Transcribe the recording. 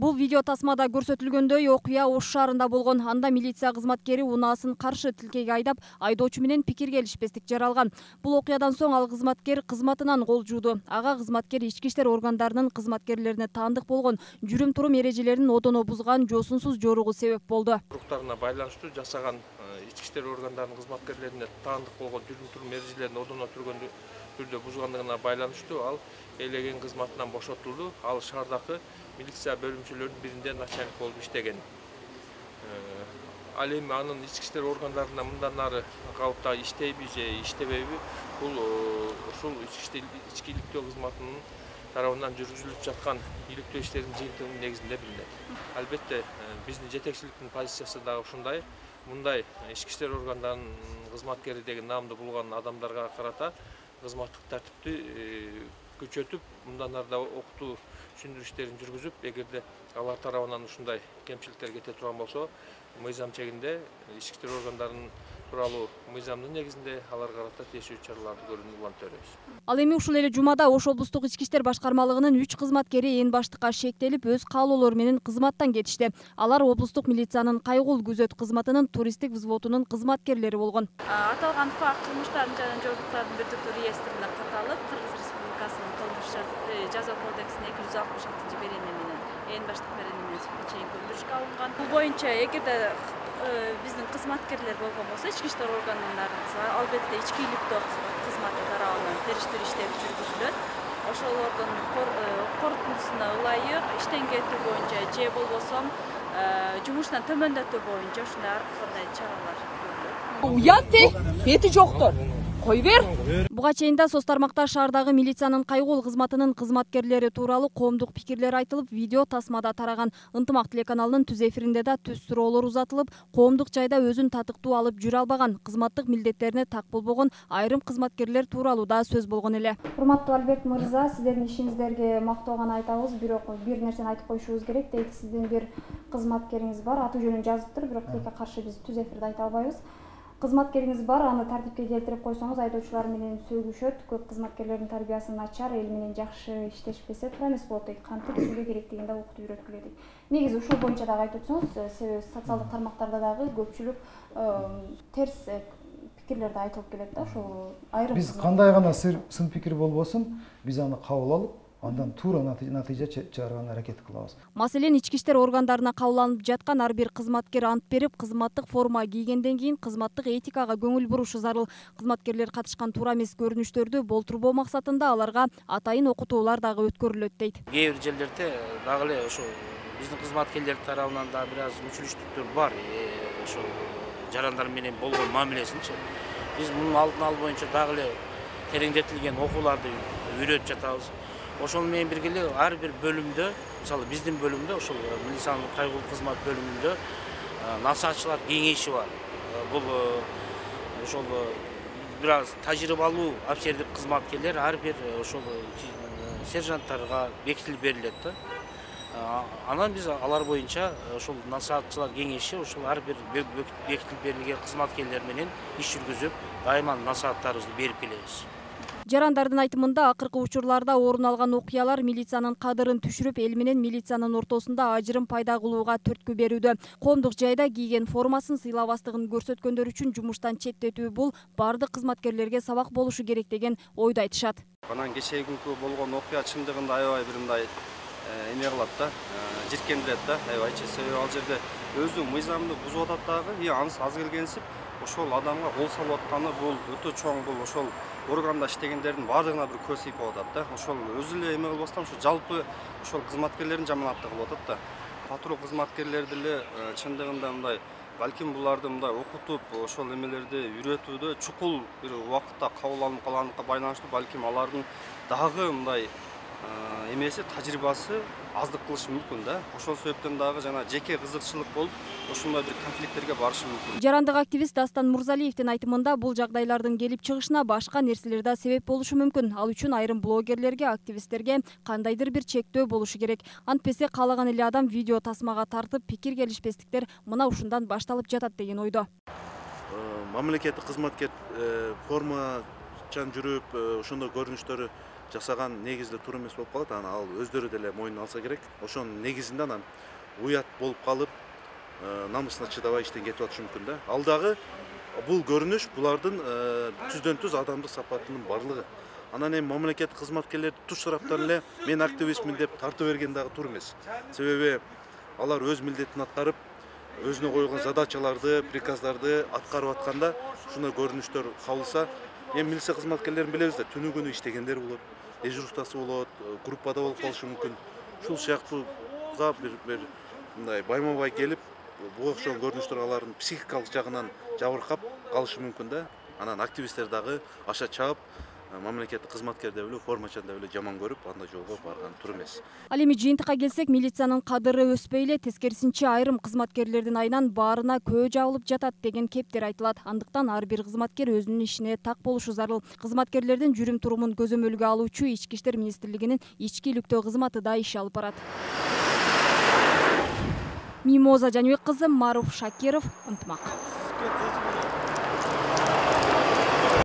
Бул видео тасмада көрсөтүлгөндөй окуя Ош шаарында болгон. Анда милиция кызматкери унаасын каршы тилкеге айдап, айдоочу менен пикир келишпестик жаралган. Бул окуядан соң ал кызматкер кызматынан кол жууду. Ага кызматкер ички иштер органдарынын кызматкерлерине таандык болгон жүрүм-турум эрежелерин одоно бузган жосунсуз жоругу себеп болду. Туруктарына байланыштуу жасаган ички иштер органдарынын кызматкерлерине таандык болгон жүрүм-турум эрежелерин одоно түрдө бузгандыгына байланыштуу ал ээлеген кызматынан бошотулду. Ал шаардагы милиция бөлүмчөлөрүнүн биринде начальник болуп иштеген. Ал эми анын ички иштер органдарында мындан ары калыпта иштейби же иштебейби, бул ушул ички иликтөө кызматынын тарабынан жүргүзүлүп жаткан иликтөө иштеринин жыйынтыгынын негизинде билинет. Албетте биздин жетекчиликтин позициясы дагы ушундай. Мындай ички иштер органдарынын кызматкери деген наамды булган адамдарга карата кызматтык тартипти күчөтүп, мындан ары да окутуу түшүндүрүү иштерин жүргүзүп, эгерде алар тарабынан ушундай кемчиликтер кете турган болсо, мыйзам чегинде ички иштер органдарынын тууралуу мыйзамдын негизинде аларга карата тиешелүү чараларды көрүүнү улантабыз. Ал эми ушул эле жумада Ош облустук ички иштер башкармалыгынын 3 кызматкери ээн баштыкка шектелип, өз каалоолору менен кызматтан кетишти. Алар облустук милициянын кайгул күзөт кызматынын туристтик взводунун кызматкерлери болгон. Аталган факт кылмыштардын жана жоруктардын бир топту реестрине каталып, Кыргыз Республикасынын кылмыш жаза кодексинин 266-берени менен ээн баштык берени менен сотко чейинки өндүрүшкө алынган. Бул боюнча эгерде биздин кызматкерлер болгон болсо, ички иштер органдарыбызга албетте ички иликтөө кызматы тарабынан териштирүү иштери жүргүзүлөт. Ошолордун корутундусуна ылайык иштен кетүү боюнча же болбосо жумуштан төмөндөтүү боюнча ушундай ар кандай чаралар көрүлөт. Уят тек бети жоктор. Кой бер. Буга чейин да соц тармакта шаардагы милициянын кайгул кызматынын кызматкерлери тууралуу коомдук пикирлер айтылып, видео тасмада тараган. Ынтымак телеканалынын түз эфиринде да түз суроолор узатылып, коомдук жайда өзүн татыктуу алып жүрө албаган, кызматтык милдеттерине так болбогон айрым кызматкерлер тууралуу да сөз болгон эле. Урматтуу Альберт мырза, сиздердин ишиңиздерге мактоо гана айтабыз, бирок бир нерсени айтып коюшубуз керек. Дейт, сиздин бир кызматкериңиз бар, аты жөнүн жазыптыр, бирок тилекке каршы биз түз эфирде айта албайбыз. Кызматкериңиз бар, аны тартипке келтирип койсоңуз, айдоочулар менен сөгүшөт, көп кызматкерлердин тарбиясы начар, эл менен жакшы иштешпесе туура эмес болот дейт. Кантип иштөө керектигин да окутуп үйрөткүлө дейт. Негизи ушул боюнча дагы айтып өтсөңүз, себеби социалдык тармактарда дагы көпчүлүк терс пикирлерди айтылып келет да, ошол айрым. Биз кандай гана сын пикир болбосун, биз аны кабыл алып, андан туура натыйжа чыгарганга аракет кылабыз. Маселен, ички иштер органдарына кабылданып жаткан ар бир кызматкер ант берип, кызматтык форма кийгенден кийин кызматтык этикага көңүл бурушу зарыл. Кызматкерлер катышкан туура эмес көрүнүштөрдү болтурбоо максатында аларга атайын окутуулар дагы өткөрүлөт дейт. Кээ бир жерлерде дагы эле ошо биздин кызматкерлер тарабынан да бир аз мүчүлүштүктөр бар. Ошо жарандар менен болгон мамилесинчи. Биз мунун алдын алуу боюнча дагы эле тереңдетилген окууларды үйрөтүп жатабыз. Ошол менен бирге эле ар бир бөлүмдө, мисалы биздин бөлүмдө, ошол милициянын кайгыл кызмат бөлүмүндө насаатчылар кеңеши бар. Бул ошол бир аз тажрыйбалуу офицердик кызматкерлер ар бир ошол сержанттарга бекитилип берилет да. Анан биз алар боюнча ошол насаатчылар кеңеши ошол ар бир бекитилип берилген кызматкерлер менен иш жүргүзүп, дайыма насааттарыбызды берип келебиз. Жарандардын айтымында акыркы учурларда орун алган окуялар милициянын кадырын түшүрүп, эл менен милициянын ортосунда ажырым пайда кылууга түрткү берүүдө. Коомдук жайда кийген формасын сыйлабастыгын көрсөткөндөр үчүн жумуштан четтетүү бул бардык кызматкерлерге сабак болушу керек деген ойду айтышат. Анан кечээ күнкү болгон окуя чындыгында аябай бир мындай эме кылат да, жиркендирет да, аябайчы. Себеби ал жерде өзүнүн мыйзамды бузуп атат дагы, анысы аз келгенсип, ошол адамга кол салып атканы бул өтө чоң, бул ошол органда иштегендердин баардыгына бир көз тийип атат да. Ошол өзү эле эме кылбастан ошо жалпы ошол кызматкерлердин жаманаттыгы кылып атат да. Патруль кызматкерлерди эле чындыгында мындай балким буларды мындай окутуп, ошол эмелерди үйрөтүүдө чукул бир убакытта кабыл алынып калганга байланыштуу балким алардын дагы мындай эмеси, тажрыйбасы аздык кылышы мүмкүн да. Ошол себептен дагы жана жеке кызыкчылык болуп, ошондой бир конфликттерге барышы мүмкүн. Жарандык активист Дастан Мурзалиевдин айтымында бул жагдайлардын келип чыгышына башка нерселер да себеп болушу мүмкүн. Ал үчүн айрым блогерлерге, активисттерге кандайдыр бир чектөө болушу керек. Антпесе каалаган эле адам видео тасмага тартып, пикир келишпестиктер мына ушундан башталып жатат деген ойдо. Мамлекеттик кызматкер формачан жүрүп, ошондой көрүнүштөрү жасаган негизде туура эмес болуп калат. Анан ал өздөрү деле мойнуна алса керек. Ошонун негизинде анан уят болуп калып, намысына чыдабай иштен кетип атышы мүмкүн да. Ал дагы бул көрүнүш булардын түздөн түз адамдык сапатынын барлыгы. Анан эми мамлекеттик кызматкерлерди туш тараптан эле мен активистмин деп тартып берген дагы туура эмес. Себеби алар өз милдетин аткарып, өзүнө койгон задачаларды, приказдарды аткарып атканда ушундай көрүнүштөр кабылса, эми милиция кызматкерлерин билебиз да, түнү күнү иштегендер болот, дежурствасы болот, группада болуп калышы мүмкүн. Ушул сыяктууга бир мындай байма-бай келип, буга окшогон көрүнүштөр алардын психикалык жагынан жабыркап калышы мүмкүн да. Анан активисттер дагы аша чаап, мамлекеттик кызматкер деп эле, формачан деп эле жаман көрүп, андай жолго барган туура эмес. Ал эми жыйынтыкка келсек, милициянын кадыры өспөй эле, тескерисинче айрым кызматкерлердин айынан баарына көө жабылып жатат деген кептер айтылат. Андыктан ар бир кызматкер өзүнүн ишине так болушу зарыл. Кызматкерлердин жүрүм турумун көзөмөлгө алуучу Ички иштер министрлигинин ички иликтөө кызматы да иш алып барат. Мимоза Жаныбек кызы, Маруф Шакиров, Ынтымак.